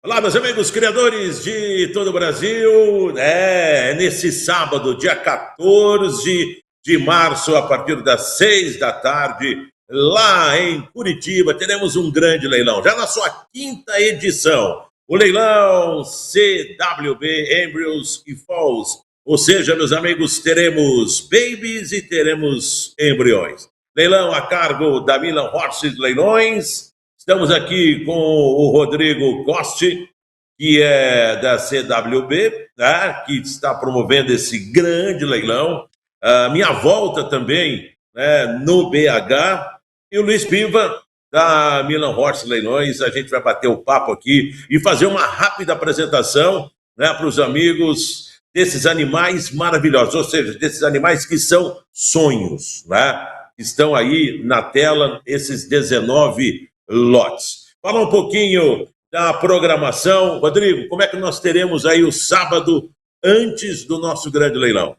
Olá, meus amigos criadores de todo o Brasil. Nesse sábado, dia 14 de março, a partir das 6 da tarde, lá em Curitiba, teremos um grande leilão, já na sua quinta edição. O leilão CWB Embryos e Foals. Ou seja, meus amigos, teremos babies e teremos embriões. Leilão a cargo da Milan Horses Leilões. Estamos aqui com o Rodrigo Costi, que é da CWB, né, que está promovendo esse grande leilão. A minha volta também, né, no BH. E o Luiz Piva, da Milan Horses Leilões. A gente vai bater o papo aqui e fazer uma rápida apresentação, né, para os amigos desses animais maravilhosos, ou seja, desses animais que são sonhos, né? Estão aí na tela esses 19 lotes. Fala um pouquinho da programação. Rodrigo, como é que nós teremos aí o sábado antes do nosso grande leilão?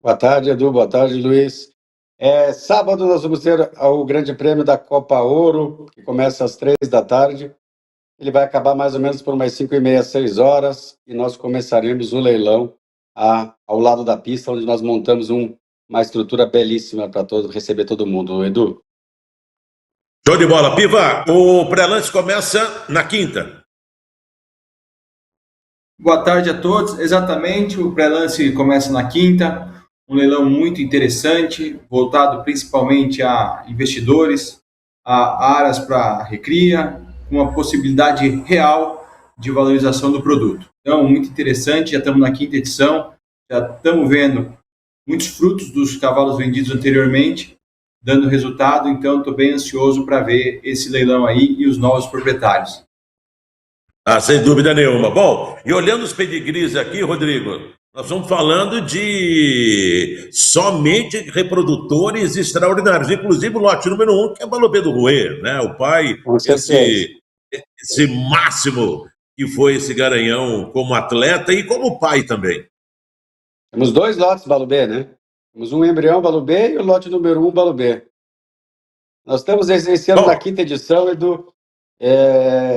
Boa tarde, Edu. Boa tarde, Luiz. Sábado nós vamos ter o Grande Prêmio da Copa Ouro, que começa às 3 da tarde. Ele vai acabar mais ou menos por umas 5h30, 6 horas, e nós começaremos o leilão ao lado da pista, onde nós montamos uma estrutura belíssima para receber todo mundo. Edu. Show de bola. Piva, o pré-lance começa na quinta. Boa tarde a todos. Exatamente, o pré-lance começa na quinta. Um leilão muito interessante, voltado principalmente a investidores, a áreas para recria, com uma possibilidade real de valorização do produto. Então, muito interessante, já estamos na quinta edição, já estamos vendo muitos frutos dos cavalos vendidos anteriormente, dando resultado, então estou bem ansioso para ver esse leilão aí e os novos proprietários. Sem dúvida nenhuma. Bom, e olhando os pedigrees aqui, Rodrigo, nós estamos falando de somente reprodutores extraordinários, inclusive o lote número 1, que é Balobé do Rouet, né? O pai, esse máximo que foi esse garanhão como atleta e como pai também. Temos 2 lotes Balobé, né? Temos um embrião Balobé e o lote número 1 Balobé. Nós estamos esse ano na quinta edição, Edu,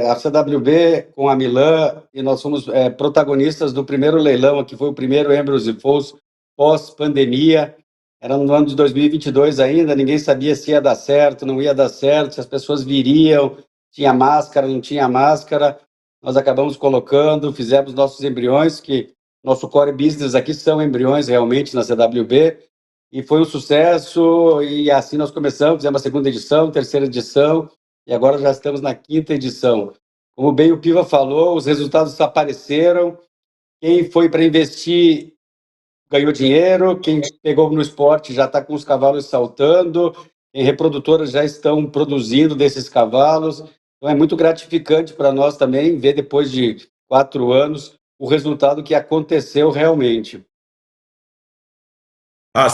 a CWB com a Milan, e nós somos protagonistas do primeiro leilão, que foi o primeiro Embryos e Foals pós-pandemia. Era no ano de 2022 ainda, ninguém sabia se ia dar certo, não ia dar certo, se as pessoas viriam, tinha máscara, não tinha máscara. Nós acabamos colocando, fizemos nossos embriões, que nosso core business aqui são embriões realmente na CWB, e foi um sucesso, e assim nós começamos, fizemos a segunda edição, terceira edição, e agora já estamos na quinta edição. Como bem o Piva falou, os resultados apareceram, quem foi para investir ganhou dinheiro, quem pegou no esporte já está com os cavalos saltando, em reprodutoras já estão produzindo desses cavalos, então é muito gratificante para nós também ver depois de 4 anos o resultado que aconteceu realmente.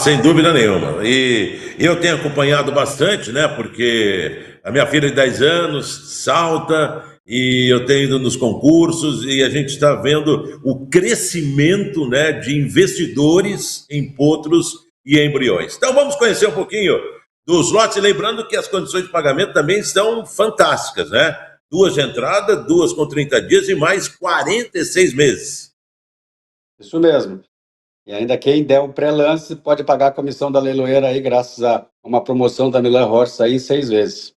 Sem dúvida nenhuma. E eu tenho acompanhado bastante, né? Porque a minha filha de 10 anos salta e eu tenho ido nos concursos e a gente está vendo o crescimento, né, de investidores em potros e embriões. Então vamos conhecer um pouquinho dos lotes, lembrando que as condições de pagamento também estão fantásticas, né? 2 de entrada, 2 com 30 dias e mais 46 meses. Isso mesmo. E ainda quem der um pré-lance pode pagar a comissão da leiloeira aí, graças a uma promoção da Milan Horses aí em 6 vezes.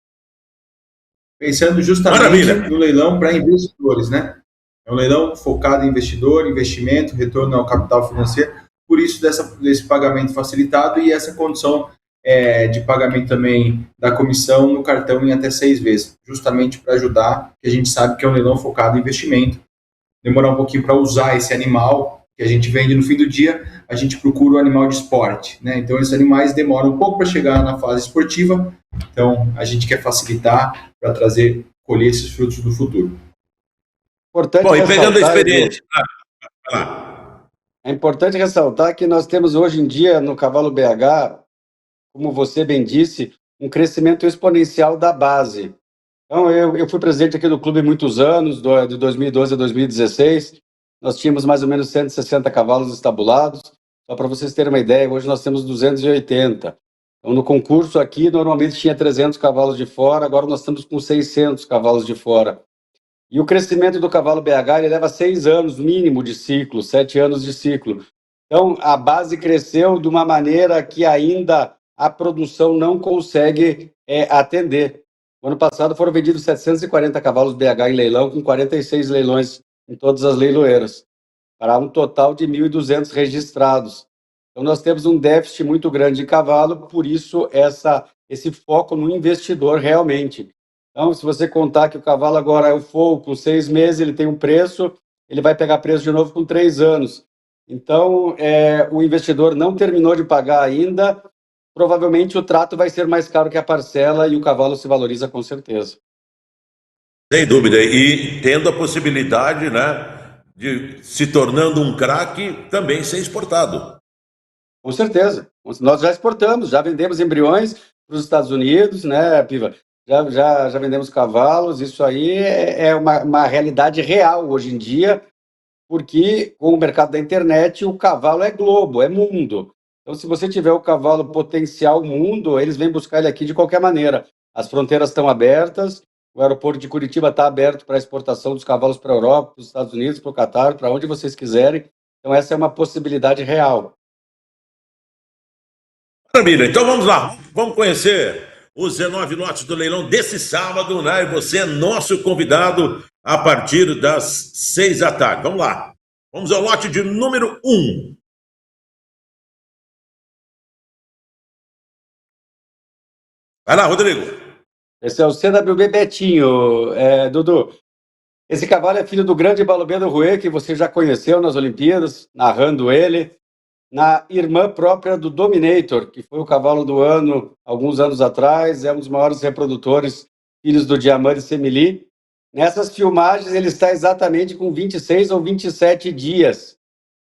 Pensando justamente no leilão para investidores, né? É um leilão focado em investidor, investimento, retorno ao capital financeiro, por isso desse pagamento facilitado e essa condição de pagamento também da comissão no cartão em até 6 vezes, justamente para ajudar, que a gente sabe que é um leilão focado em investimento. Demorar um pouquinho para usar esse animal que a gente vende no fim do dia, a gente procura o animal de esporte, né? Então esses animais demoram um pouco para chegar na fase esportiva, então a gente quer facilitar para colher esses frutos do futuro. Bom, e pegando a experiência, é importante ressaltar que nós temos hoje em dia no cavalo BH, como você bem disse, um crescimento exponencial da base. Então eu fui presidente aqui do clube há muitos anos, de 2012 a 2016, nós tínhamos mais ou menos 160 cavalos estabulados. Só para vocês terem uma ideia, hoje nós temos 280. Então, no concurso aqui, normalmente tinha 300 cavalos de fora, agora nós estamos com 600 cavalos de fora. E o crescimento do cavalo BH, ele leva 6 anos mínimo de ciclo, 7 anos de ciclo. Então, a base cresceu de uma maneira que ainda a produção não consegue atender. No ano passado foram vendidos 740 cavalos BH em leilão, com 46 leilões em todas as leiloeiras, para um total de 1.200 registrados. Então, nós temos um déficit muito grande de cavalo, por isso esse foco no investidor realmente. Então, se você contar que o cavalo agora é o foal, com 6 meses ele tem um preço, ele vai pegar preço de novo com 3 anos. Então, o investidor não terminou de pagar ainda, provavelmente o trato vai ser mais caro que a parcela e o cavalo se valoriza com certeza. Sem dúvida, e tendo a possibilidade, né, de se tornando um craque, também ser exportado. Com certeza. Nós já exportamos, já vendemos embriões para os Estados Unidos, né, Piva? Já vendemos cavalos, isso aí é uma realidade real hoje em dia, porque com o mercado da internet o cavalo é globo, é mundo. Então, se você tiver o cavalo potencial mundo, eles vêm buscar ele aqui de qualquer maneira. As fronteiras estão abertas, o aeroporto de Curitiba está aberto para a exportação dos cavalos para a Europa, para os Estados Unidos, para o Catar, para onde vocês quiserem. Então, essa é uma possibilidade real. Maravilha, então vamos lá, vamos conhecer os 19 lotes do leilão desse sábado, né? E você é nosso convidado a partir das 6 da tarde. Vamos lá, vamos ao lote de número 1. Vai lá, Rodrigo. Esse é o CWB Betinho, Dudu. Esse cavalo é filho do grande Balubê do Rouet, que você já conheceu nas Olimpíadas, narrando ele, na irmã própria do Dominator, que foi o cavalo do ano alguns anos atrás, é um dos maiores reprodutores, filhos do Diamante Semili. Nessas filmagens ele está exatamente com 26 ou 27 dias.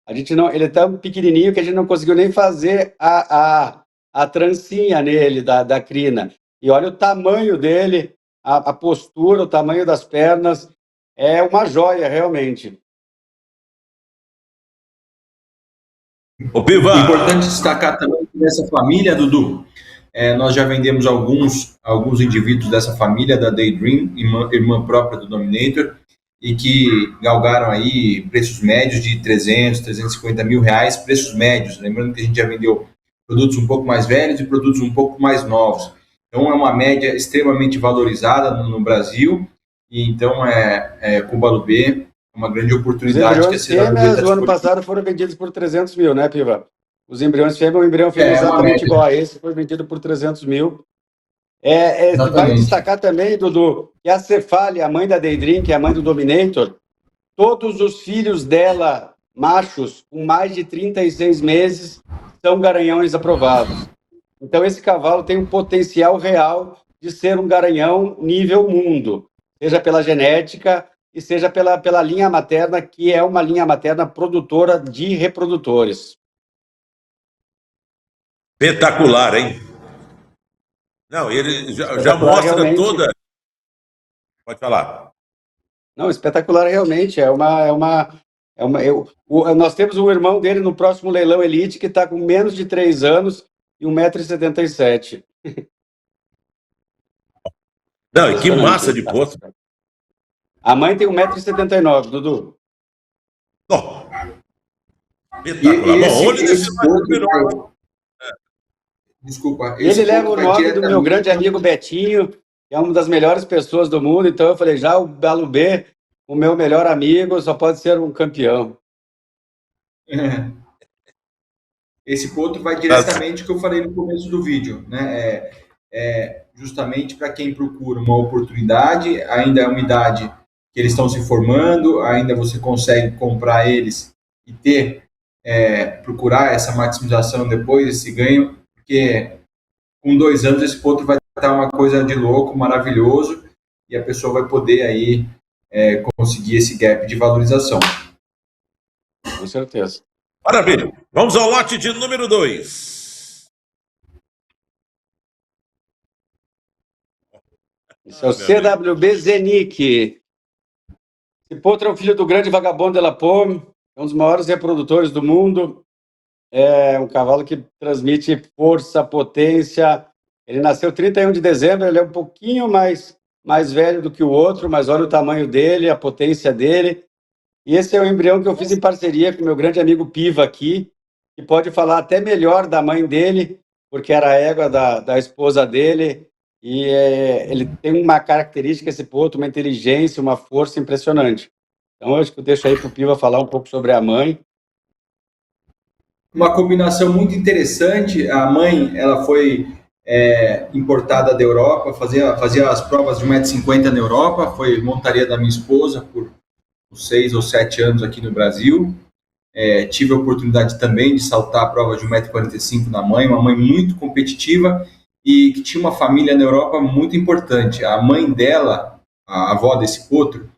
Ele é tão pequenininho que a gente não conseguiu nem fazer a trancinha nele, da crina. E olha o tamanho dele, a postura, o tamanho das pernas, é uma joia, realmente. Importante destacar também que nessa família, Dudu, nós já vendemos alguns indivíduos dessa família, da Daydream, irmã própria do Dominator, e que galgaram aí preços médios de 300, 350 mil reais, preços médios. Lembrando que a gente já vendeu produtos um pouco mais velhos e produtos um pouco mais novos. Então, é uma média extremamente valorizada no Brasil, e então, com o Balubê, uma grande oportunidade que a CWB do ano passado foram vendidos por 300 mil, né, Piva? Os embriões fêmea, o embrião fêmea exatamente igual a esse, foi vendido por 300 mil. Vai destacar também, Dudu, que a Cefália, a mãe da Daydream, que é a mãe do Dominator, todos os filhos dela, machos, com mais de 36 meses, são garanhões aprovados. Então, esse cavalo tem um potencial real de ser um garanhão nível mundo, seja pela genética e seja pela linha materna, que é uma linha materna produtora de reprodutores. Espetacular, hein? Não, ele já mostra realmente. Toda... Pode falar. Não, espetacular realmente. Nós temos um irmão dele no próximo leilão Elite que está com menos de 3 anos e 1,77 m. Não, e que massa de poço. A mãe tem 1,79 m, Dudu. Bom. Espetacular. Bom, olho desse Desculpa. Ele leva o nome do meu grande amigo Betinho, que é uma das melhores pessoas do mundo. Então eu falei, já o Balubê, o meu melhor amigo, só pode ser um campeão. Esse ponto vai diretamente ao que eu falei no começo do vídeo, né? Justamente para quem procura uma oportunidade, ainda é uma idade que eles estão se formando, ainda você consegue comprar eles e procurar essa maximização depois, esse ganho, porque com 2 anos esse potro vai estar uma coisa de louco, maravilhoso, e a pessoa vai poder aí conseguir esse gap de valorização. Com certeza. Maravilha. Vamos ao lote de número 2. Esse é o CWB Zenic. Esse potro é o filho do grande Vagabond de la Pomme, é um dos maiores reprodutores do mundo. É um cavalo que transmite força, potência. Ele nasceu 31 de dezembro, ele é um pouquinho mais mais velho do que o outro, mas olha o tamanho dele, a potência dele. E esse é o embrião que eu fiz em parceria com meu grande amigo Piva aqui, que pode falar até melhor da mãe dele, porque era a égua da esposa dele, e ele tem uma característica, esse potro, uma inteligência, uma força impressionante. Então, eu acho que eu deixo aí para o Piva falar um pouco sobre a mãe. Uma combinação muito interessante. A mãe, ela foi importada da Europa, fazia as provas de 1,50 m na Europa, foi montaria da minha esposa por 6 ou 7 anos aqui no Brasil. Tive a oportunidade também de saltar a prova de 1,45 m na mãe, uma mãe muito competitiva e que tinha uma família na Europa muito importante. A mãe dela, a avó desse potro,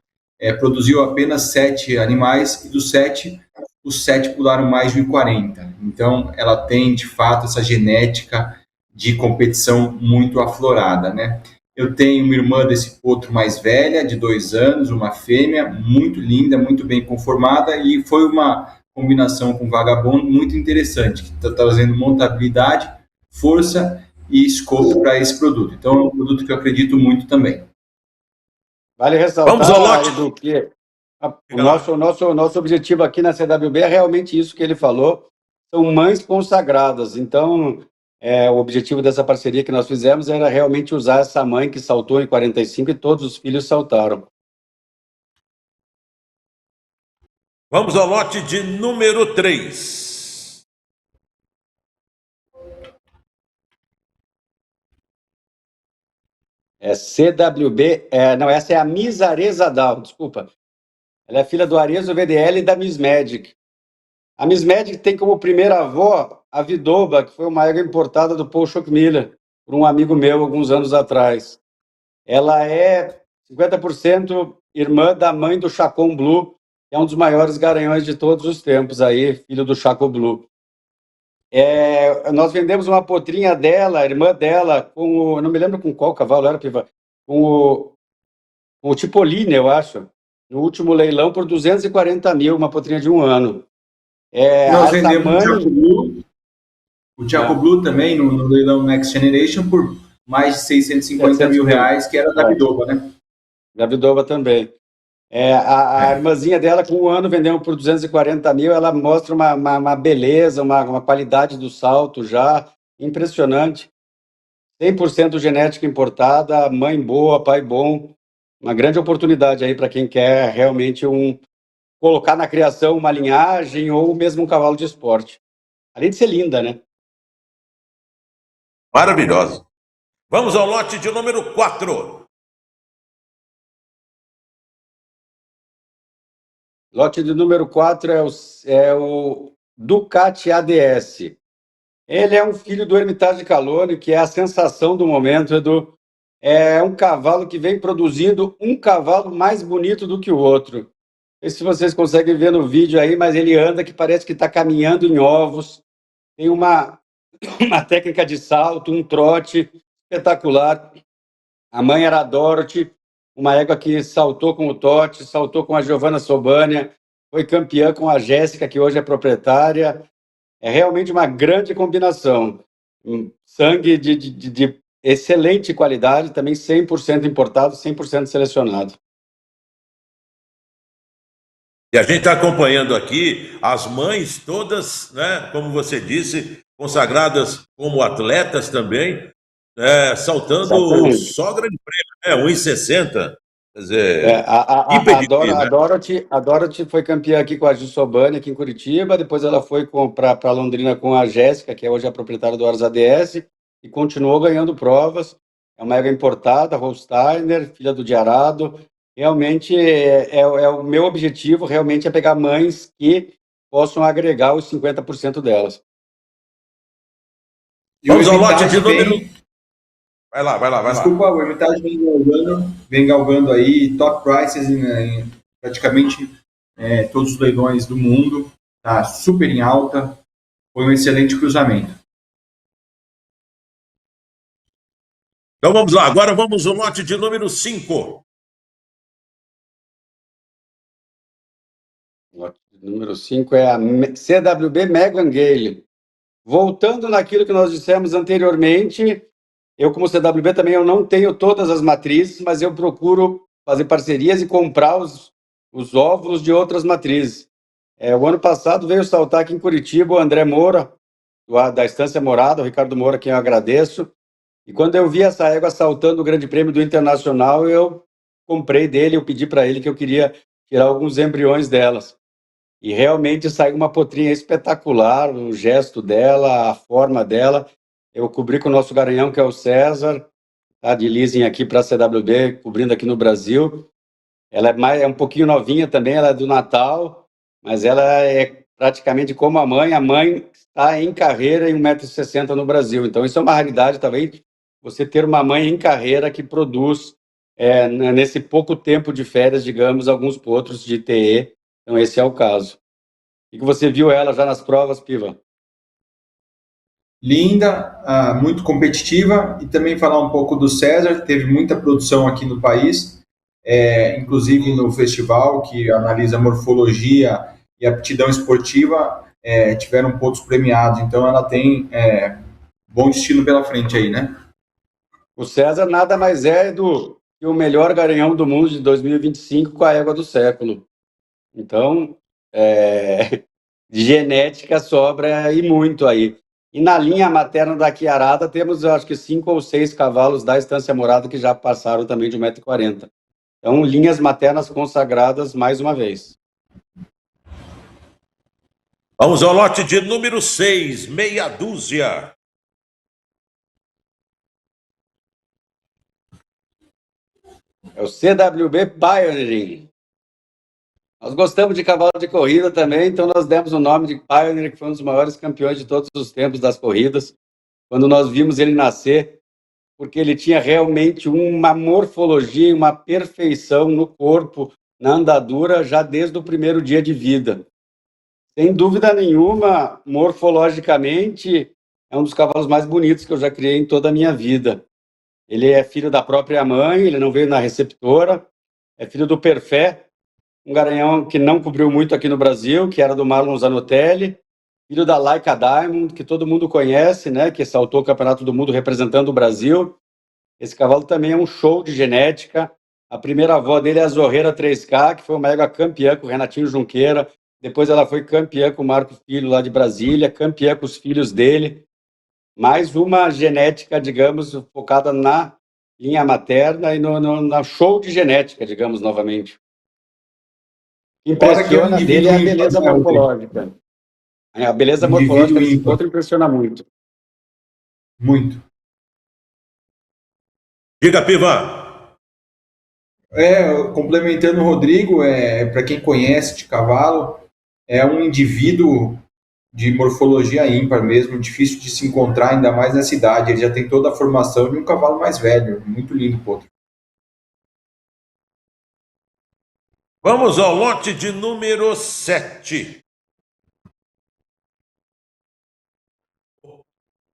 produziu apenas 7 animais e dos 7, os 7 pularam mais de 1,40. Então, ela tem, de fato, essa genética de competição muito aflorada, né? Eu tenho uma irmã desse potro mais velha, de 2 anos, uma fêmea, muito linda, muito bem conformada, e foi uma combinação com vagabundo muito interessante, que está trazendo montabilidade, força e escopo para esse produto. Então, é um produto que eu acredito muito também. Vale ressaltar, Vamos ao lote. Edu, que o nosso objetivo aqui na CWB é realmente isso que ele falou, são mães consagradas. Então, o objetivo dessa parceria que nós fizemos era realmente usar essa mãe que saltou em 45 e todos os filhos saltaram. Vamos ao lote de número 3. CWB, não, essa é a Miss Areza Dal, desculpa. Ela é filha do Arezo VDL e da Miss Magic. A Miss Magic tem como primeira avó a Vidoba, que foi uma égua importada do Paul Schockmiller, por um amigo meu alguns anos atrás. Ela é 50% irmã da mãe do Chacon Blue, que é um dos maiores garanhões de todos os tempos aí, filho do Chaco Blue. Nós vendemos uma potrinha dela, irmã dela, não me lembro com qual cavalo era, Piva, com o Tipolini, eu acho, no último leilão por 240 mil, uma potrinha de 1 ano. Nós vendemos o Chaco Blue também no leilão Next Generation por mais de 650 mil reais, que era da Vidoba, né? Da Vidoba também. A irmãzinha dela, com 1 ano, vendemos por 240 mil. Ela mostra uma beleza, uma qualidade do salto já impressionante. 100% genética importada, mãe boa, pai bom. Uma grande oportunidade aí para quem quer realmente colocar na criação uma linhagem ou mesmo um cavalo de esporte. Além de ser linda, né? Maravilhosa. Vamos ao lote de número 4. Lote de número 4 é o Ducati ADS. Ele é um filho do Hermitage Calone, que é a sensação do momento, Edu. É um cavalo que vem produzindo um cavalo mais bonito do que o outro. Não sei se vocês conseguem ver no vídeo aí, mas ele anda que parece que está caminhando em ovos. Tem uma técnica de salto, um trote espetacular. A mãe era a Dorothy, uma égua que saltou com o Totti, saltou com a Giovanna Sobania, foi campeã com a Jéssica, que hoje é proprietária. É realmente uma grande combinação. Sangue de excelente qualidade, também 100% importado, 100% selecionado. E a gente está acompanhando aqui as mães todas, né, como você disse, consagradas como atletas também, saltando Exatamente. só grande prêmio, 1,60. Quer dizer, a Dorothy foi campeã aqui com a Gil Sobani, aqui em Curitiba, depois ela foi para Londrina com a Jéssica, que é hoje a proprietária do Ars ADS, e continuou ganhando provas. É uma égua importada, Holsteiner, filha do Diarado. Realmente, o meu objetivo realmente é pegar mães que possam agregar os 50% delas. Vamos ao lote de número... Vai lá. Desculpa, o Hermitage vem galgando aí top prices em praticamente todos os leilões do mundo. Tá super em alta. Foi um excelente cruzamento. Então vamos lá, agora vamos ao lote de número 5. Lote número 5 é a CWB Megan Gale. Voltando naquilo que nós dissemos anteriormente, Eu, como CWB, também eu não tenho todas as matrizes, mas eu procuro fazer parcerias e comprar os óvulos de outras matrizes. O ano passado veio saltar aqui em Curitiba o André Moura, da Estância Morada, o Ricardo Moura, quem eu agradeço. E quando eu vi essa égua saltando o Grande Prêmio do Internacional, eu comprei dele, eu pedi para ele que eu queria tirar alguns embriões delas. E realmente saiu uma potrinha espetacular, o gesto dela, a forma dela. Eu cobri com o nosso garanhão, que é o César, tá, de leasing aqui para a CWB, cobrindo aqui no Brasil. Ela é um pouquinho novinha também, ela é do Natal, mas ela é praticamente como a mãe está em carreira em 1,60 m no Brasil. Então isso é uma raridade também, você ter uma mãe em carreira que produz, nesse pouco tempo de férias, digamos, alguns potros de TE. Então esse é o caso. E que você viu ela já nas provas, Piva? Linda, muito competitiva, e também falar um pouco do César, teve muita produção aqui no país, inclusive no festival que analisa morfologia e aptidão esportiva, tiveram pontos premiados, então ela tem bom destino pela frente aí, né? O César nada mais é que o melhor garanhão do mundo de 2025 com a égua do século. Então, de genética sobra e muito aí. E na linha materna da Chiarada temos, eu acho que 5 ou 6 cavalos da Estância Morada que já passaram também de 1,40 m. Então, linhas maternas consagradas mais uma vez. Vamos ao lote de número 6, meia dúzia. É o CWB Pioneering. Nós gostamos de cavalo de corrida também, então nós demos o nome de Pioneer, que foi um dos maiores campeões de todos os tempos das corridas, quando nós vimos ele nascer, porque ele tinha realmente uma morfologia, uma perfeição no corpo, na andadura, já desde o primeiro dia de vida. Sem dúvida nenhuma, morfologicamente, é um dos cavalos mais bonitos que eu já criei em toda a minha vida. Ele é filho da própria mãe, ele não veio na receptora, é filho do Perfé, um garanhão que não cobriu muito aqui no Brasil, que era do Marlon Zanotelli, filho da Laika Diamond, que todo mundo conhece, né, que saltou o Campeonato do Mundo representando o Brasil. Esse cavalo também é um show de genética. A primeira avó dele é a Zorreira 3K, que foi uma égua campeã com o Renatinho Junqueira. Depois ela foi campeã com o Marco Filho, lá de Brasília, campeã com os filhos dele. Mais uma genética, digamos, focada na linha materna e no show de genética, digamos, novamente. Impressiona dele é a beleza morfológica. A beleza morfológica desse potro impressiona muito. Muito. Diga, Piva. Complementando o Rodrigo, para quem conhece de cavalo, é um indivíduo de morfologia ímpar mesmo, difícil de se encontrar, ainda mais nessa idade. Ele já tem toda a formação de um cavalo mais velho. Muito lindo o potro. Vamos ao lote de número 7.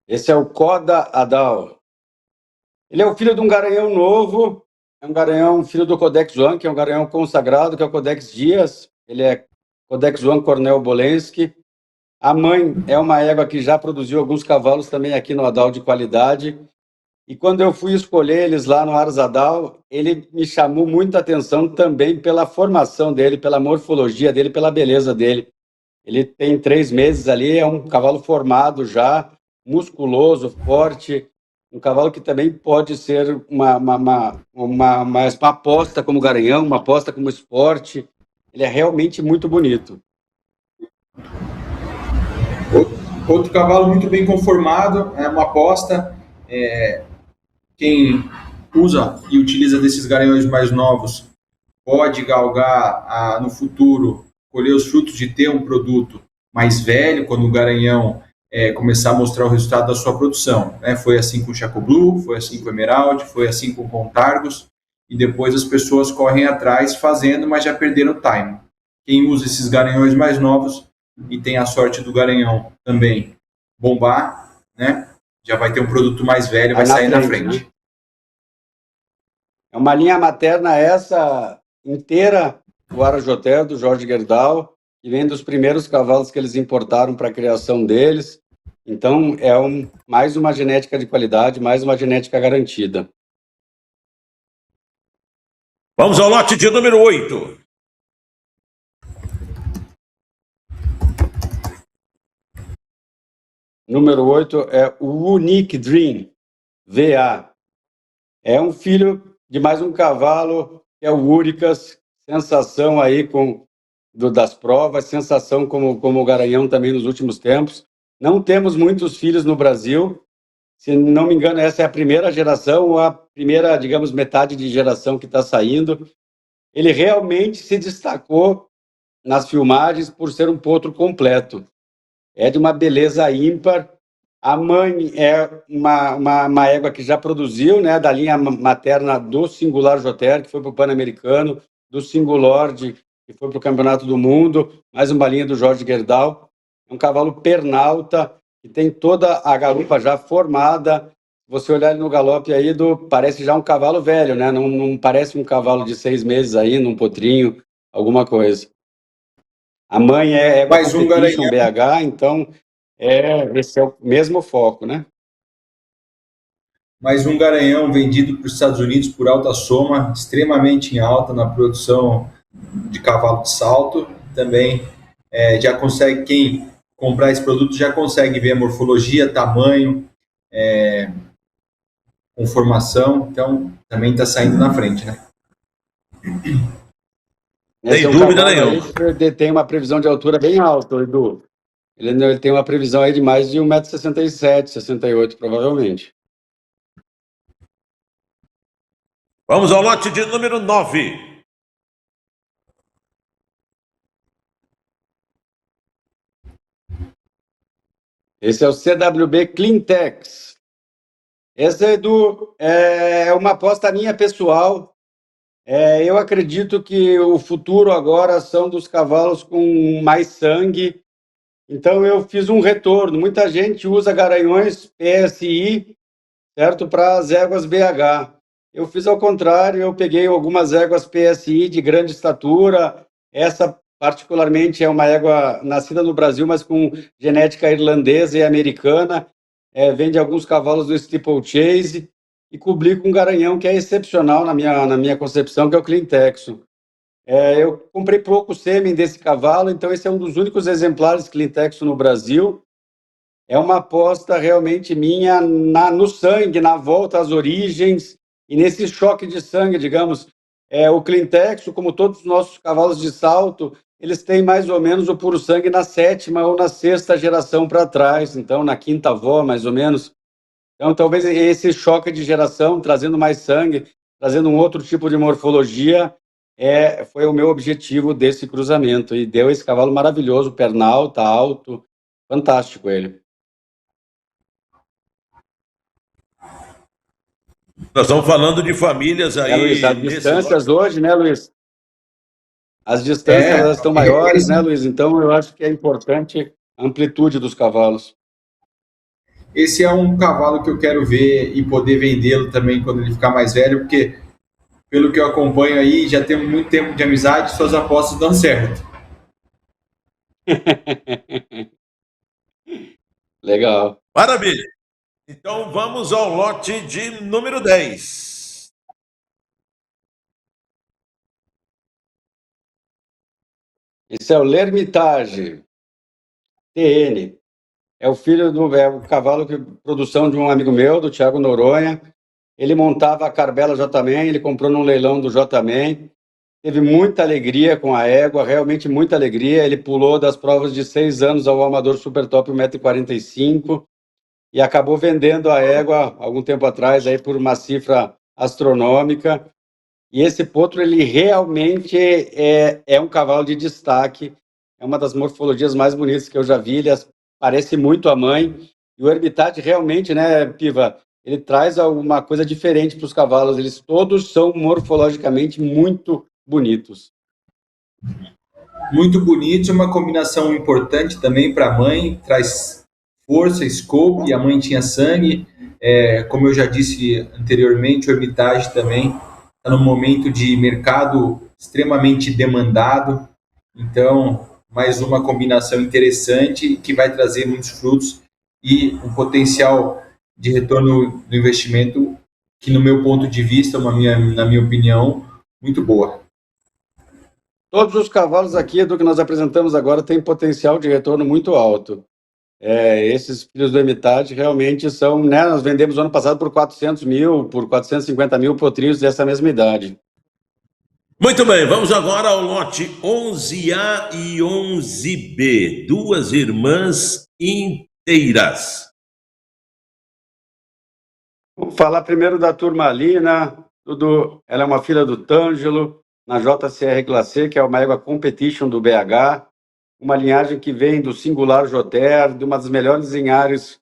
Esse é o Coda Adal. Ele é o filho de um garanhão novo, é um garanhão filho do Codex One, que é um garanhão consagrado, que é o Codex Dias. Ele é Codex One Cornel Bolensky. A mãe é uma égua que já produziu alguns cavalos também aqui no Adal de qualidade. E quando eu fui escolher eles lá no Ars Adal, ele me chamou muita atenção também pela formação dele, pela morfologia dele, pela beleza dele. Ele tem 3 meses ali, é um cavalo formado já, musculoso, forte, um cavalo que também pode ser uma aposta como garanhão, uma aposta como esporte. Ele é realmente muito bonito. Outro cavalo muito bem conformado, é uma aposta. Quem usa e utiliza desses garanhões mais novos pode galgar no futuro, colher os frutos de ter um produto mais velho, quando o garanhão começar a mostrar o resultado da sua produção. Foi assim com o Chaco Blue, foi assim com o Emerald, foi assim com o Contargos, e depois as pessoas correm atrás fazendo, mas já perderam o time. Quem usa esses garanhões mais novos e tem a sorte do garanhão também bombar, né, já vai ter um produto mais velho, vai sair na frente. Né? É uma linha materna essa inteira do Arajotel, do Jorge Gerdau, que vem dos primeiros cavalos que eles importaram para a criação deles. Então, é mais uma genética de qualidade, mais uma genética garantida. Vamos ao lote de número 8. Número 8 é o Unique Dream, VA. É um filho de mais um cavalo, que é o Uricas, sensação aí das provas, sensação como o Garanhão também nos últimos tempos. Não temos muitos filhos no Brasil, se não me engano, essa é a primeira geração, ou a primeira, digamos, metade de geração que está saindo. Ele realmente se destacou nas filmagens por ser um potro completo. É de uma beleza ímpar. A mãe é uma égua que já produziu, né, da linha materna do Singular Joter, que foi para o Pan-Americano, do Singulord, que foi para o Campeonato do Mundo, mais uma linha do Jorge Gerdau. É um cavalo pernalta, que tem toda a garupa já formada. Você olhar ele no galope aí, parece já um cavalo velho, né? Não parece um cavalo de 6 meses ainda, um potrinho, alguma coisa. A mãe é Mais um Competition Garanhão. BH, então esse é o mesmo foco, né? Mais um Garanhão vendido para os Estados Unidos por alta soma, extremamente em alta na produção de cavalo de salto. Também já consegue, quem comprar esse produto já consegue ver a morfologia, tamanho, conformação. Então, também está saindo na frente, né? Esse é um dúvida cavalo nenhuma. aí que tem uma previsão de altura bem alta, Edu. Ele tem uma previsão aí de mais de 1,67 m, 68 provavelmente. Vamos ao lote de número 9. Esse é o CWB Cleantex. Esse, Edu, é uma aposta minha pessoal. Eu acredito que o futuro agora são dos cavalos com mais sangue. Então, eu fiz um retorno. Muita gente usa Garanhões PSI, certo, para as éguas BH. Eu fiz ao contrário, eu peguei algumas éguas PSI de grande estatura. Essa, particularmente, é uma égua nascida no Brasil, mas com genética irlandesa e americana. Vem de alguns cavalos do Steeplechase e cobri com um garanhão que é excepcional na minha concepção, que é o Cleantexo. Eu comprei pouco sêmen desse cavalo, então esse é um dos únicos exemplares Cleantexo no Brasil. É uma aposta realmente minha no sangue, na volta às origens e nesse choque de sangue, digamos. O Cleantexo, como todos os nossos cavalos de salto, eles têm mais ou menos o puro sangue na 7ª ou na 6ª geração para trás, então na 5ª avó, mais ou menos. Então, talvez esse choque de geração, trazendo mais sangue, trazendo um outro tipo de morfologia, foi o meu objetivo desse cruzamento. E deu esse cavalo maravilhoso, pernal, tá alto, fantástico ele. Nós estamos falando de famílias aí. Luiz, as distâncias hoje, né, Luiz? As distâncias elas estão maiores, né, Luiz? Então, eu acho que é importante a amplitude dos cavalos. Esse é um cavalo que eu quero ver e poder vendê-lo também quando ele ficar mais velho, porque, pelo que eu acompanho aí, já temos muito tempo de amizade, suas apostas dão certo. Legal. Maravilha. Então, vamos ao lote de número 10. Esse é o L'Hermitage TN. É o cavalo que produção de um amigo meu, do Thiago Noronha. Ele montava a Carbela J-Man, ele comprou num leilão do J-Man. Teve muita alegria com a égua, realmente muita alegria. Ele pulou das provas de 6 anos ao Amador Super Top 1,45 m e acabou vendendo a égua algum tempo atrás aí por uma cifra astronômica. E esse potro, ele realmente é um cavalo de destaque. É uma das morfologias mais bonitas que eu já vi. Ele parece muito a mãe. E o Hermitage realmente, né, Piva, ele traz alguma coisa diferente para os cavalos. Eles todos são morfologicamente muito bonitos. Muito bonito, uma combinação importante também para a mãe, traz força, scope, a mãe tinha sangue, como eu já disse anteriormente, o Hermitage também está num momento de mercado extremamente demandado, então mais uma combinação interessante que vai trazer muitos frutos e um potencial de retorno do investimento que, no meu ponto de vista, na minha opinião, muito boa. Todos os cavalos aqui do que nós apresentamos agora têm potencial de retorno muito alto. Esses filhos do Hermitage realmente são, né, nós vendemos ano passado por 400 mil, por 450 mil potrinhos dessa mesma idade. Muito bem, vamos agora ao lote 11A e 11B, duas irmãs inteiras. Vamos falar primeiro da Turmalina, ela é uma filha do Tângelo, na JCR Glacé, que é uma égua Competition do BH, uma linhagem que vem do Singular Joter, de uma das melhores linhagens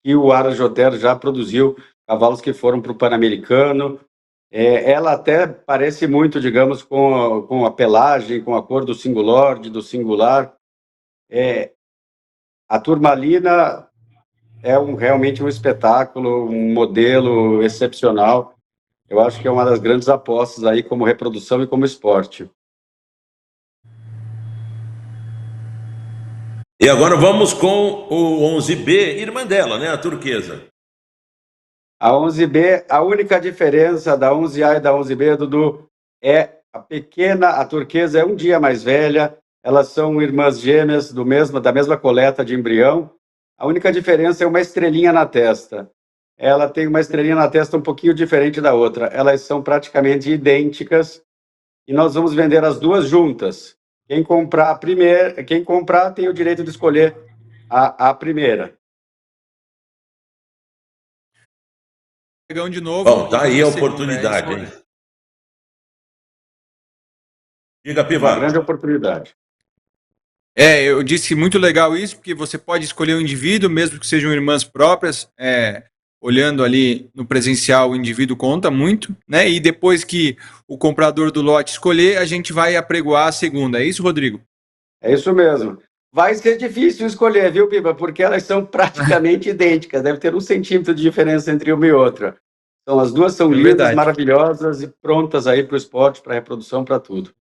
que o Aras Joter já produziu, cavalos que foram para o Pan-Americano. Ela até parece muito, digamos, com a pelagem, com a cor do Singulord, do Singular. A Turmalina é realmente um espetáculo, um modelo excepcional. Eu acho que é uma das grandes apostas aí como reprodução e como esporte. E agora vamos com o 11B, irmã dela, né, a turquesa. A 11B, a única diferença da 11A e da 11B, Dudu, é a turquesa é um dia mais velha, elas são irmãs gêmeas da mesma coleta de embrião. A única diferença é uma estrelinha na testa. Ela tem uma estrelinha na testa um pouquinho diferente da outra. Elas são praticamente idênticas e nós vamos vender as duas juntas. Quem comprar tem o direito de escolher a primeira. De novo. Bom, tá aí a oportunidade, hein? Diga, Piva. Uma grande oportunidade. Eu disse muito legal isso, porque você pode escolher um indivíduo, mesmo que sejam irmãs próprias, olhando ali no presencial, o indivíduo conta muito, né? E depois que o comprador do lote escolher, a gente vai apregoar a segunda. É isso, Rodrigo? É isso mesmo. Vai ser difícil escolher, viu, Piva? Porque elas são praticamente idênticas. Deve ter 1 centímetro de diferença entre uma e outra. Então, as duas são lindas, verdade. maravilhosas e prontas aí para o esporte, para a reprodução, para tudo.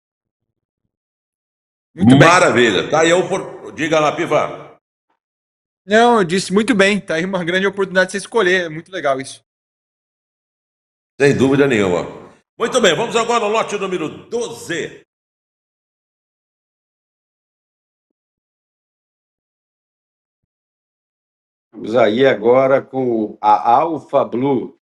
Muito maravilha. Bem. Tá aí Diga lá, Piva. Não, eu disse muito bem. Tá aí uma grande oportunidade de você escolher. É muito legal isso. Sem dúvida nenhuma. Muito bem, vamos agora ao lote número 12. Vamos aí agora com a Alpha Blue.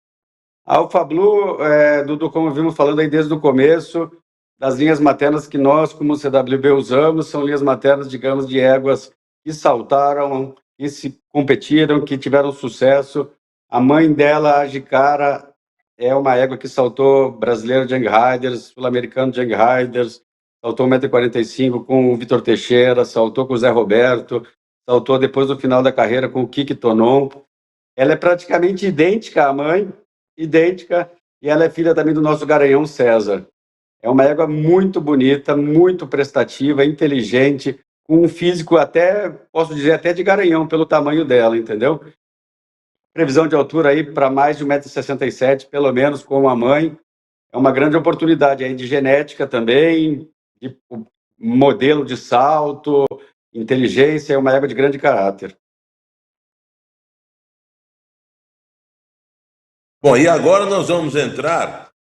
A Alpha Blue, Dudu, como vimos falando aí desde o começo, das linhas maternas que nós, como CWB, usamos, são linhas maternas, digamos, de éguas que saltaram, que se competiram, que tiveram sucesso. A mãe dela, a Jicara, é uma égua que saltou brasileiro de Young Riders, sul-americano de Young Riders, saltou 1,45 m com o Vitor Teixeira, saltou com o Zé Roberto, saltou depois do final da carreira com o Kiki Tonon. Ela é praticamente idêntica à mãe, idêntica, e ela é filha também do nosso garanhão César. É uma égua muito bonita, muito prestativa, inteligente, com um físico até, posso dizer, até de garanhão, pelo tamanho dela, entendeu? Previsão de altura aí para mais de 1,67 m, pelo menos, como a mãe. É uma grande oportunidade aí de genética também, de modelo de salto, inteligência, é uma égua de grande caráter. Bom, e agora nós vamos entrar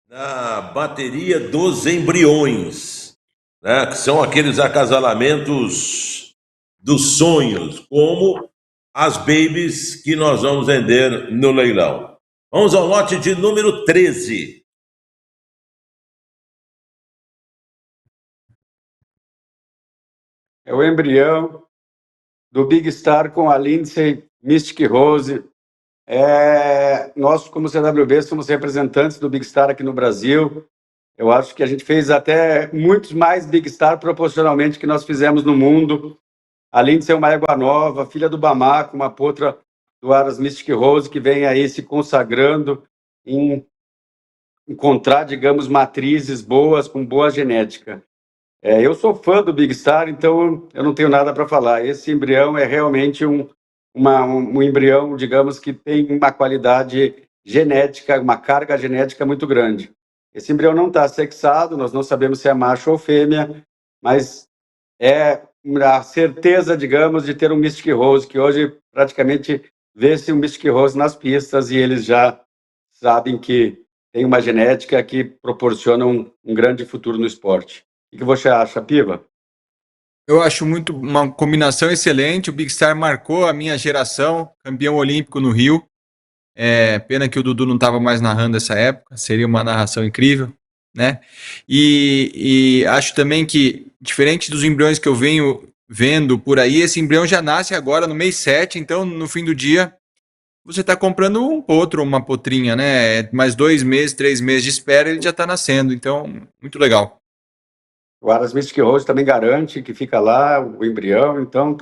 na bateria dos embriões, né? Que são aqueles acasalamentos dos sonhos, como as babies que nós vamos vender no leilão. Vamos ao lote de número 13. É o embrião do Big Star com a Lindsay Mystic Rose. Nós, como CWB, somos representantes do Big Star aqui no Brasil. Eu acho que a gente fez até muitos mais Big Star proporcionalmente que nós fizemos no mundo. Além de ser uma égua nova, filha do Bamaco, uma potra do Aras Mystic Rose, que vem aí se consagrando em encontrar, digamos, matrizes boas, com boa genética. Eu sou fã do Big Star, então eu não tenho nada para falar. Esse embrião é realmente um embrião, digamos, que tem uma qualidade genética, uma carga genética muito grande. Esse embrião não está sexado, nós não sabemos se é macho ou fêmea, mas é a certeza, digamos, de ter um Mystic Rose, que hoje praticamente vê-se um Mystic Rose nas pistas e eles já sabem que tem uma genética que proporciona um grande futuro no esporte. O que você acha, Piva? Eu acho uma combinação excelente. O Big Star marcou a minha geração, campeão olímpico no Rio. Pena que o Dudu não estava mais narrando essa época, seria uma narração incrível, né? E acho também que, diferente dos embriões que eu venho vendo por aí, esse embrião já nasce agora no mês 7, então no fim do dia você está comprando um potro, uma potrinha, né? Mais 2 meses, 3 meses de espera, ele já está nascendo, então muito legal. O Aras Mystic Rose também garante que fica lá o embrião, então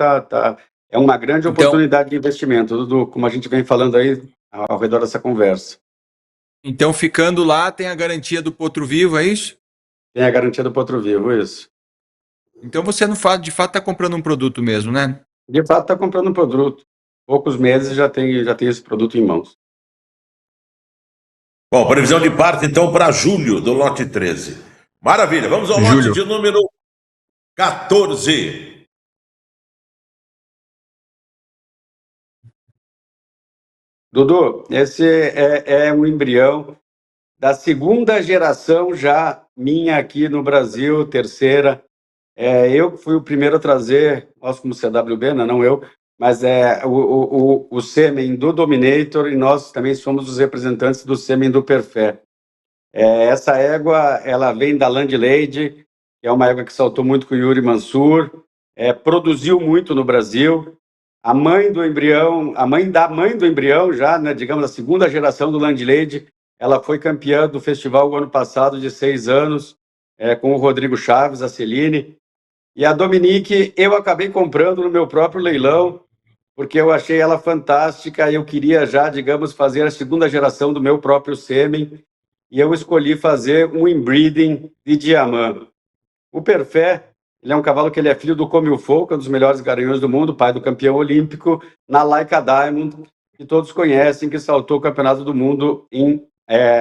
é uma grande oportunidade de investimento, Dudu, como a gente vem falando aí ao redor dessa conversa. Então, ficando lá, tem a garantia do potro vivo, é isso? Tem a garantia do potro vivo, isso. Então você, de fato, está comprando um produto mesmo, né? De fato, está comprando um produto. Poucos meses já tem esse produto em mãos. Bom, previsão de parto, então, para julho, do lote 13. Maravilha, vamos ao lote de número 14. Dudu, esse é um embrião da segunda geração já minha aqui no Brasil, terceira. Eu fui o primeiro a trazer, nós como CWB, não eu, mas o sêmen do Dominator, e nós também somos os representantes do sêmen do Perfé. Essa égua, ela vem da Land Lady, que é uma égua que saltou muito com o Yuri Mansur, produziu muito no Brasil. A mãe do embrião, a mãe da mãe do embrião, já, né, digamos, a segunda geração do Land Lady, ela foi campeã do festival o ano passado, de 6 anos, com o Rodrigo Chaves, a Celine. E a Dominique, eu acabei comprando no meu próprio leilão, porque eu achei ela fantástica e eu queria já, digamos, fazer a segunda geração do meu próprio sêmen, e eu escolhi fazer um inbreeding de Diamant. O Perfé, ele é um cavalo que ele é filho do Comilfo, que é um dos melhores garanhões do mundo, pai do campeão olímpico, na Laika Diamond, que todos conhecem, que saltou o campeonato do mundo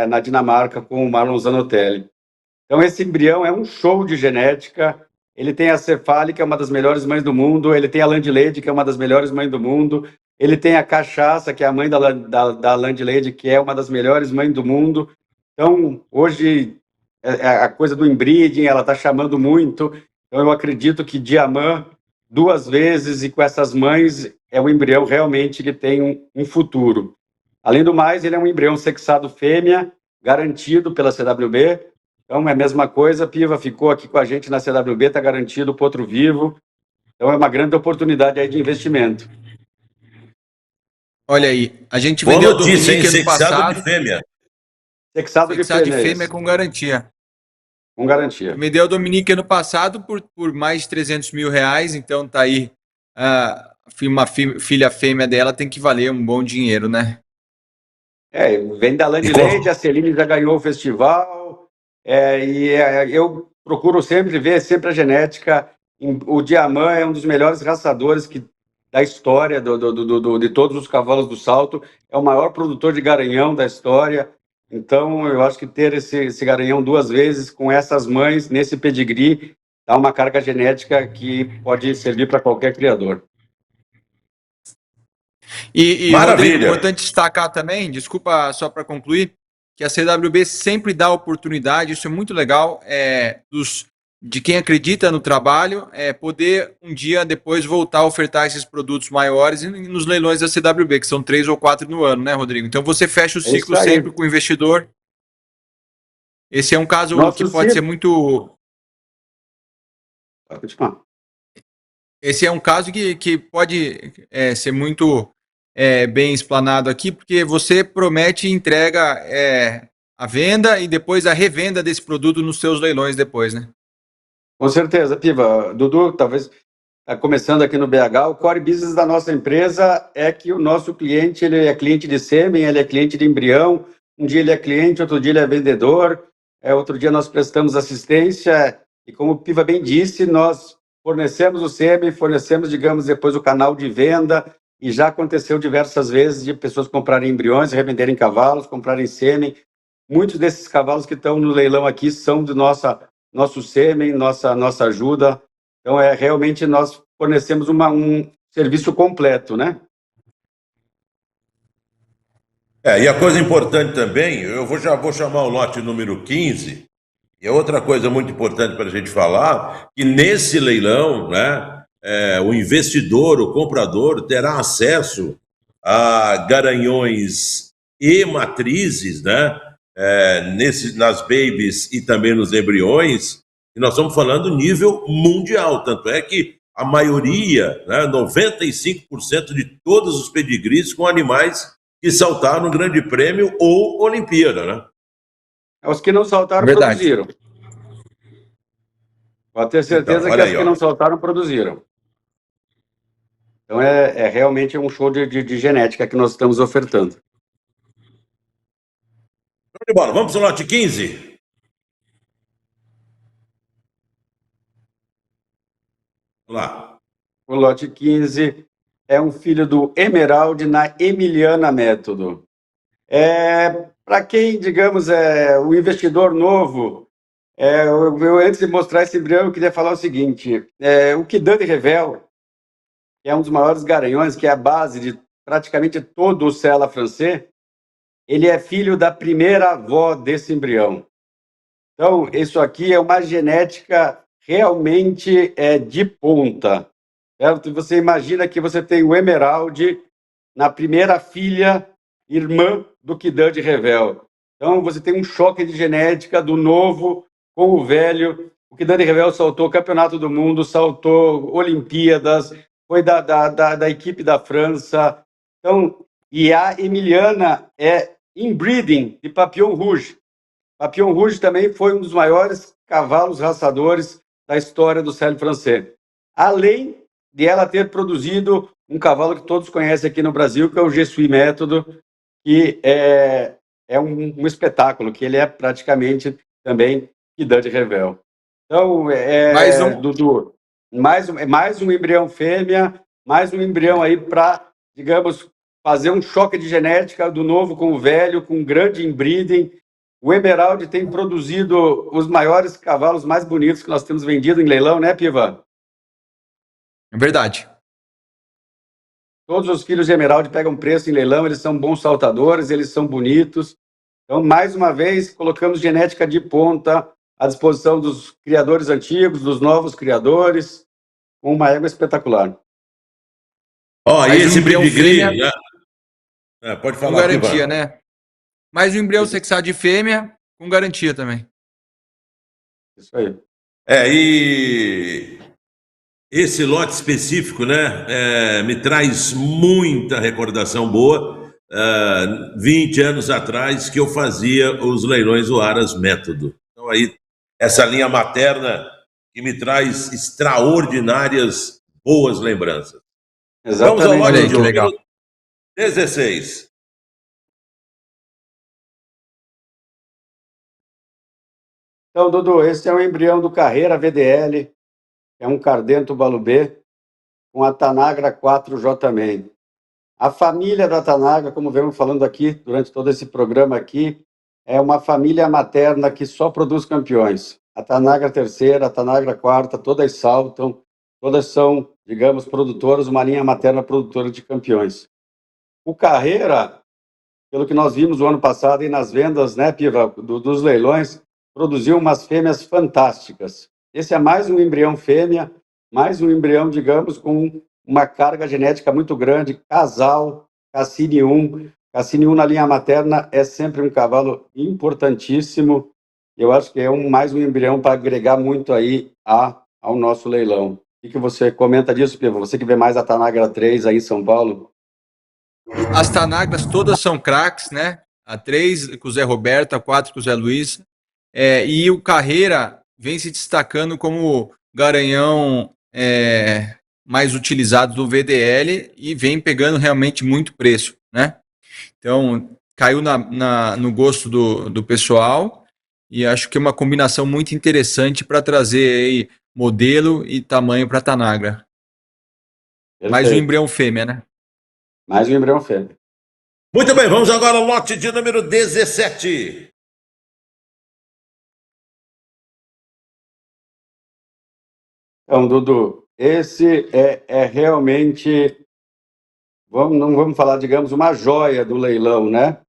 na Dinamarca com o Marlon Zanotelli. Então, esse embrião é um show de genética. Ele tem a Cefali, que é uma das melhores mães do mundo, ele tem a Land Lady, que é uma das melhores mães do mundo, ele tem a Cachaça, que é a mãe da Land Lady, que é uma das melhores mães do mundo. Então, hoje, a coisa do inbreeding, ela está chamando muito. Então, eu acredito que Diamant, 2 vezes, e com essas mães, é um embrião realmente que tem um futuro. Além do mais, ele é um embrião sexado fêmea, garantido pela CWB. Então, é a mesma coisa, Piva ficou aqui com a gente na CWB, está garantido o potro vivo. Então, é uma grande oportunidade aí de investimento. Olha aí, a gente vendeu o Dominique ano passado. De fêmea. Sexado de fêmea com garantia. Com garantia. Me deu o Dominique ano passado por mais de 300 mil reais, então tá aí. Uma filha fêmea dela tem que valer um bom dinheiro, né? Vem da Land Lady, a Celine já ganhou o festival, eu procuro sempre ver a genética. O Diamant é um dos melhores raçadores da história de todos os cavalos do salto, é o maior produtor de garanhão da história. Então, eu acho que ter esse garanhão 2 vezes com essas mães, nesse pedigree, dá uma carga genética que pode servir para qualquer criador. E Rodrigo, importante destacar também, desculpa só para concluir, que a CWB sempre dá oportunidade, isso é muito legal, de quem acredita no trabalho, poder um dia depois voltar a ofertar esses produtos maiores nos leilões da CWB, que são 3 ou 4 no ano, né, Rodrigo? Então você fecha o ciclo sempre com o investidor. Esse é um caso que pode ser muito... Esse é um caso que pode ser muito bem explanado aqui, porque você promete e entrega a venda e depois a revenda desse produto nos seus leilões depois, né? Com certeza, Piva. Dudu, talvez está começando aqui no BH, o core business da nossa empresa é que o nosso cliente, ele é cliente de sêmen, ele é cliente de embrião, um dia ele é cliente, outro dia ele é vendedor, outro dia nós prestamos assistência, e como o Piva bem disse, nós fornecemos o sêmen, fornecemos, digamos, depois o canal de venda, e já aconteceu diversas vezes de pessoas comprarem embriões, revenderem cavalos, comprarem sêmen. Muitos desses cavalos que estão no leilão aqui são do nosso sêmen, nossa ajuda. Então, realmente nós fornecemos um serviço completo, né? E a coisa importante também, já vou chamar o lote número 15, e é outra coisa muito importante para a gente falar, que nesse leilão, né, o investidor, o comprador, terá acesso a garanhões e matrizes, né, nas babies e também nos embriões, e nós estamos falando nível mundial, tanto é que a maioria, né, 95% de todos os pedigrees com animais que saltaram no Grande Prêmio ou Olimpíada, né? Os que não saltaram, Verdade. produziram. Pode ter certeza Então, que olha as aí, que ó. não saltaram, produziram. Então, realmente um show de genética que nós estamos ofertando. Show de bola. Vamos ao lote 15? Vamos lá. O lote 15 é um filho do Emerald na Emiliana Método. Para quem, digamos, é o investidor novo, antes de mostrar esse embrião, eu queria falar o seguinte: o Quidan de Revel, que é um dos maiores garanhões, que é a base de praticamente todo o Cela francês, ele é filho da primeira avó desse embrião. Então, isso aqui é uma genética realmente de ponta. Certo? Você imagina que você tem o Emerald na primeira filha, irmã do Quidan de Revel. Então, você tem um choque de genética do novo com o velho. O Quidan de Revel saltou o Campeonato do Mundo, saltou Olimpíadas, foi da equipe da França. Então, e a Emiliana é inbreeding de Papillon Rouge. Papillon Rouge também foi um dos maiores cavalos raçadores da história do Céu francês. Além de ela ter produzido um cavalo que todos conhecem aqui no Brasil, que é o Jesuí Método, que é um espetáculo, que ele é praticamente também Quidan de Revel. Então, Dudu, mais um embrião fêmea, mais um embrião aí para, digamos, fazer um choque de genética do novo com o velho, com um grande inbreeding. O Emerald tem produzido os maiores cavalos mais bonitos que nós temos vendido em leilão, né, Piva? É verdade. Todos os filhos de Emerald pegam preço em leilão, eles são bons saltadores, eles são bonitos. Então, mais uma vez, colocamos genética de ponta à disposição dos criadores antigos, dos novos criadores, com uma égua espetacular. E esse pedigree, né? Pode falar, com garantia, Piva. né? Mais um embrião sexado de fêmea, com garantia também. Isso aí. E esse lote específico, né, me traz muita recordação boa. 20 anos atrás que eu fazia os leilões do Aras Método. Então aí, essa linha materna que me traz extraordinárias boas lembranças. Exatamente. Vamos ao lote que legal. 16. Então, Dudu, esse é um embrião do Carreira VDL, é um Cardento Balubê, com a Tanagra 4J Man. A família da Tanagra, como vemos falando aqui, durante todo esse programa aqui, é uma família materna que só produz campeões. A Tanagra terceira, a Tanagra quarta, todas saltam, todas são, digamos, produtoras, uma linha materna produtora de campeões. O Carreira, pelo que nós vimos o ano passado e nas vendas, né, Piva, dos leilões, produziu umas fêmeas fantásticas. Esse é mais um embrião fêmea, mais um embrião, digamos, com uma carga genética muito grande, casal, Cassini 1. Cassini 1 na linha materna é sempre um cavalo importantíssimo. Eu acho que é mais um embrião para agregar muito aí ao nosso leilão. O que você comenta disso, Piva? Você que vê mais a Tanagra 3 aí em São Paulo? As Tanagras todas são craques, né? A 3 com o Zé Roberto, a 4 com o Zé Luiz. E o Carreira vem se destacando como garanhão mais utilizado do VDL e vem pegando realmente muito preço, né? Então, caiu no gosto do pessoal e acho que é uma combinação muito interessante para trazer aí modelo e tamanho para a Tanagra. Perfeito. Mais um embrião fêmea, né? Mais um embrião fêmea. Muito bem, vamos agora ao lote de número 17. Então, Dudu, esse é realmente, não vamos falar, digamos, uma joia do leilão, né?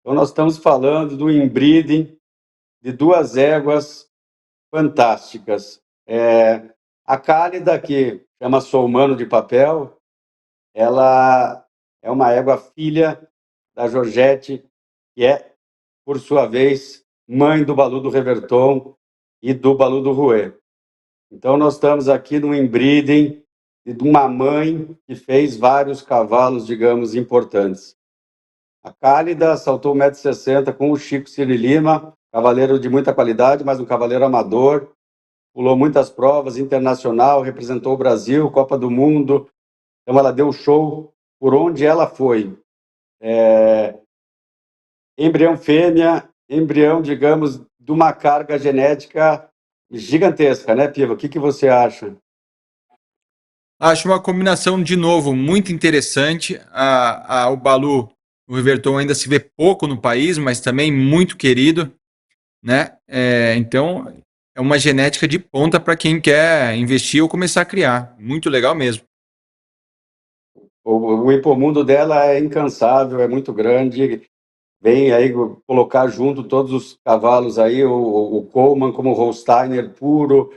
Então, nós estamos falando do inbreeding de duas éguas fantásticas. A Cálida, que chama Sou Humano de Papel, ela é uma égua filha da Georgette, que é, por sua vez, mãe do Balu do Reverton e do Balu do Rouet. Então, nós estamos aqui no inbreeding de uma mãe que fez vários cavalos, digamos, importantes. A Cálida saltou 1,60 m com o Chico Ciri Lima, cavaleiro de muita qualidade, mas um cavaleiro amador, pulou muitas provas, internacional, representou o Brasil, Copa do Mundo, então ela deu show por onde ela foi. Embrião fêmea, embrião, digamos, de uma carga genética gigantesca, né, Piva? O que você acha? Acho uma combinação, de novo, muito interessante. O Balu, o Reverton ainda se vê pouco no país, mas também muito querido, né? Então, é uma genética de ponta para quem quer investir ou começar a criar. Muito legal mesmo. O hipomundo dela é incansável, é muito grande. Vem aí colocar junto todos os cavalos aí, o Coleman como Holsteiner puro,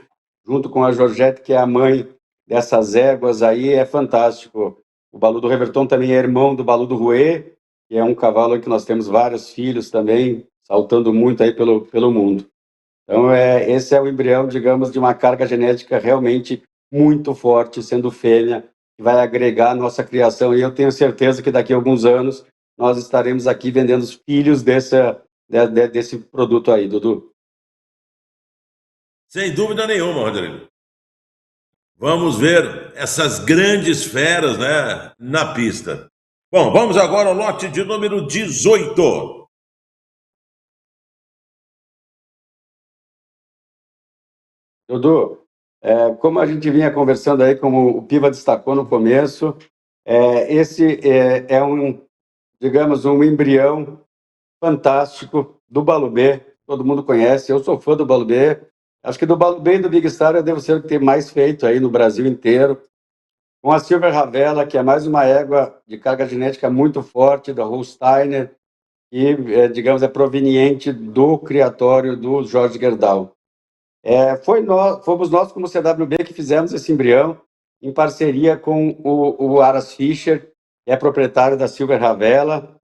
junto com a Georgette, que é a mãe dessas éguas aí, é fantástico. O Balu do Reverton também é irmão do Balu do Rouet, que é um cavalo que nós temos vários filhos também, saltando muito aí pelo mundo. Então, esse é o embrião, digamos, de uma carga genética realmente muito forte, sendo fêmea, que vai agregar a nossa criação. E eu tenho certeza que daqui a alguns anos nós estaremos aqui vendendo os filhos desse produto aí, Dudu. Sem dúvida nenhuma, Rodrigo. Vamos ver essas grandes feras, né, na pista. Bom, vamos agora ao lote de número 18. Dudu, como a gente vinha conversando aí, como o Piva destacou no começo, esse é digamos, um embrião fantástico do Balu B, todo mundo conhece, eu sou fã do Balu B, acho que do Balu B e do Big Star eu devo ser o que tem mais feito aí no Brasil inteiro, com a Silver Ravella, que é mais uma égua de carga genética muito forte, da Holsteiner, e, digamos, é proveniente do criatório do Jorge Gerdau. Fomos nós, como CWB, que fizemos esse embrião, em parceria com o Aras Fischer, que é proprietário da Silver Ravella,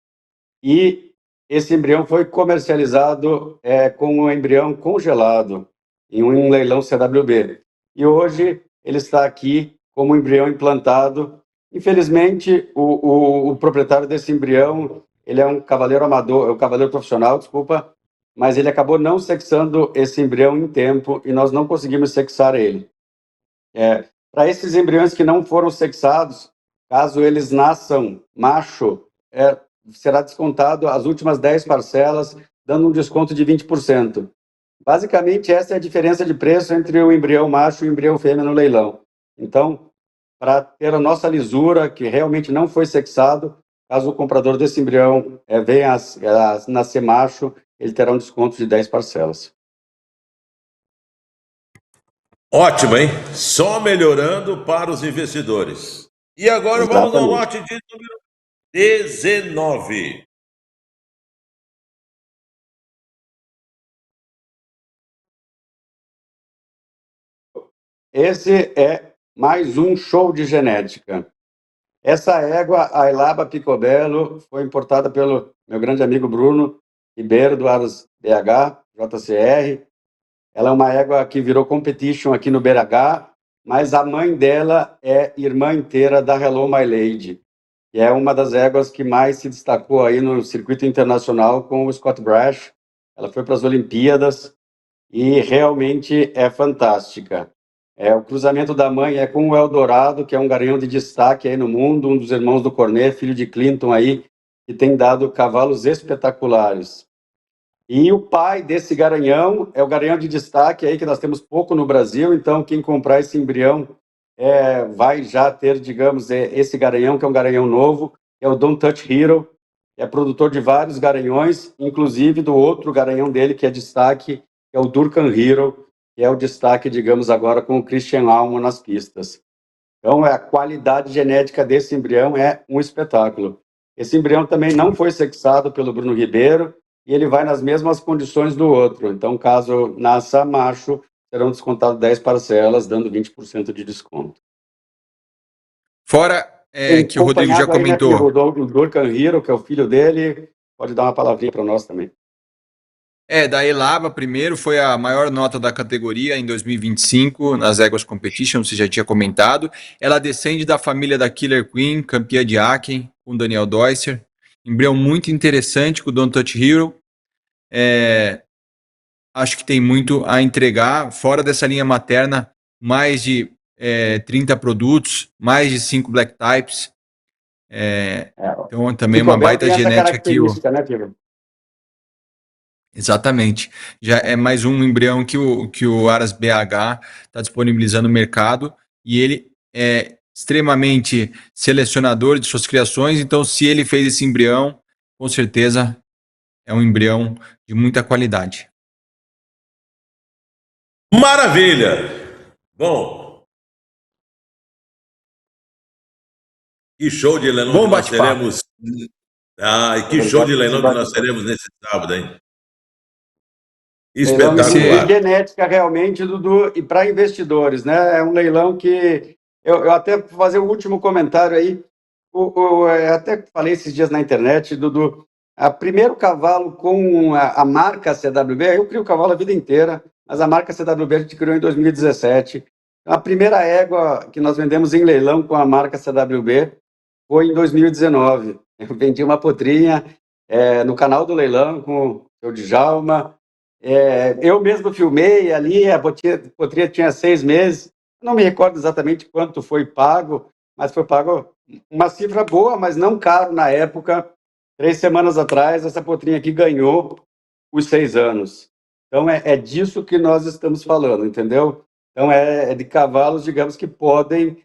e esse embrião foi comercializado com um embrião congelado em um leilão CWB. E hoje ele está aqui como embrião implantado. Infelizmente, o proprietário desse embrião, ele é um cavaleiro amador, um cavaleiro profissional, desculpa, mas ele acabou não sexando esse embrião em tempo e nós não conseguimos sexar ele. Para esses embriões que não foram sexados, caso eles nasçam macho, será descontado as últimas 10 parcelas, dando um desconto de 20%. Basicamente, essa é a diferença de preço entre o embrião macho e o embrião fêmea no leilão. Então, para ter a nossa lisura, que realmente não foi sexado, caso o comprador desse embrião venha a nascer macho, ele terá um desconto de 10 parcelas. Ótimo, hein? Só melhorando para os investidores. E agora Exatamente. Vamos ao lote de número 19. Esse é mais um show de genética. Essa égua, a Elaba Picobello, foi importada pelo meu grande amigo Bruno Ribeiro, do Aras BH, JCR. Ela é uma égua que virou competition aqui no BH, mas a mãe dela é irmã inteira da Hello My Lady, que é uma das éguas que mais se destacou aí no circuito internacional com o Scott Brash. Ela foi para as Olimpíadas e realmente é fantástica. O cruzamento da mãe é com o Eldorado, que é um garanhão de destaque aí no mundo, um dos irmãos do Cornet, filho de Clinton aí, que tem dado cavalos espetaculares. E o pai desse garanhão é o garanhão de destaque aí, que nós temos pouco no Brasil, então quem comprar esse embrião vai já ter, digamos, esse garanhão, que é um garanhão novo, que é o Don't Touch Hero, que é produtor de vários garanhões, inclusive do outro garanhão dele, que é destaque, que é o Durkan Hero, que é o destaque, digamos, agora com o Christian Almo nas pistas. Então, a qualidade genética desse embrião é um espetáculo. Esse embrião também não foi sexado pelo Bruno Ribeiro e ele vai nas mesmas condições do outro. Então, caso nasça macho, serão descontadas 10 parcelas, dando 20% de desconto. Fora que o Rodrigo já comentou. Aí, né, o Durkan Hiro, que é o filho dele, pode dar uma palavrinha para nós também. Da Elaba primeiro, foi a maior nota da categoria em 2025 nas Éguas Competition, você já tinha comentado. Ela descende da família da Killer Queen, campeã de Aachen, com Daniel Deusser. Embrião muito interessante com o Don't Touch Hero. Acho que tem muito a entregar. Fora dessa linha materna, mais de 30 produtos, mais de 5 Black Types. Então também uma baita genética aqui. Né, Pedro? Exatamente. Já é mais um embrião que o Aras BH está disponibilizando no mercado e ele é extremamente selecionador de suas criações, então se ele fez esse embrião, com certeza é um embrião de muita qualidade. Maravilha! Bom, que show de leilão que nós teremos. E que show de leilão que nós teremos nesse sábado, hein? Espetacular. E genética realmente, Dudu, e para investidores, né? É um leilão que eu até vou fazer o último comentário aí. Eu até falei esses dias na internet, Dudu. O primeiro cavalo com a marca CWB, eu crio o cavalo a vida inteira, mas a marca CWB a gente criou em 2017. A primeira égua que nós vendemos em leilão com a marca CWB foi em 2019. Eu vendi uma potrinha no canal do leilão com o seu Djalma. Eu mesmo filmei ali, a potrinha tinha 6 meses, não me recordo exatamente quanto foi pago, mas foi pago uma cifra boa, mas não caro na época. 3 semanas atrás, essa potrinha aqui ganhou os 6 anos. Então, é disso que nós estamos falando, entendeu? Então, é de cavalos, digamos, que podem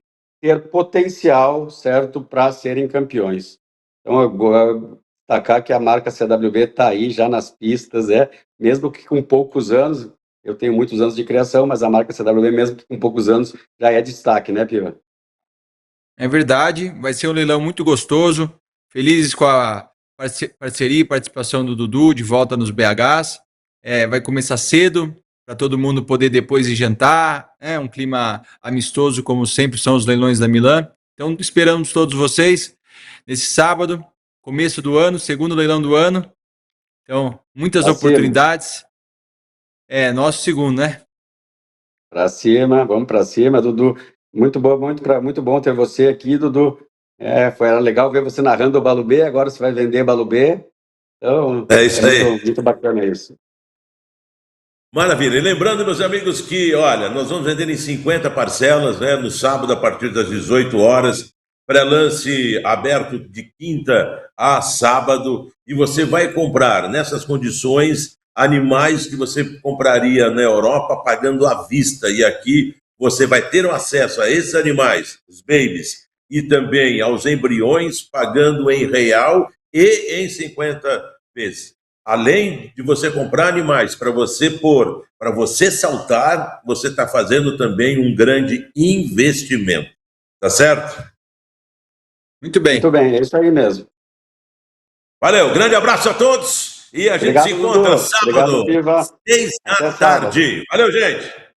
ter potencial, certo, para serem campeões. Então, eu vou destacar que a marca CWB está aí já nas pistas, mesmo que com poucos anos, eu tenho muitos anos de criação, mas a marca CWB, mesmo que com poucos anos, já é destaque, né, Piva? É verdade, vai ser um leilão muito gostoso, felizes com a parceria e participação do Dudu de volta nos BHs, vai começar cedo, para todo mundo poder depois ir jantar, um clima amistoso, como sempre são os leilões da Milan. Então, esperamos todos vocês nesse sábado, começo do ano, segundo leilão do ano. Então, muitas oportunidades. Nosso segundo, né? Para cima, vamos para cima, Dudu. Muito bom ter você aqui, Dudu. Foi legal ver você narrando o Balubê, agora você vai vender Balubê. Então, isso aí. Muito bacana isso. Maravilha. E lembrando, meus amigos, que, olha, nós vamos vender em 50 parcelas, né, no sábado, a partir das 18 horas. Pré-lance aberto de quinta a sábado. E você vai comprar, nessas condições, animais que você compraria na Europa pagando à vista. E aqui você vai ter acesso a esses animais, os babies, e também aos embriões, pagando em real e em 50 vezes. Além de você comprar animais para você pôr, para você saltar, você está fazendo também um grande investimento. Tá certo? Muito bem. Muito bem, é isso aí mesmo. Valeu, grande abraço a todos e a gente se encontra sábado, 6 da tarde. Valeu, gente.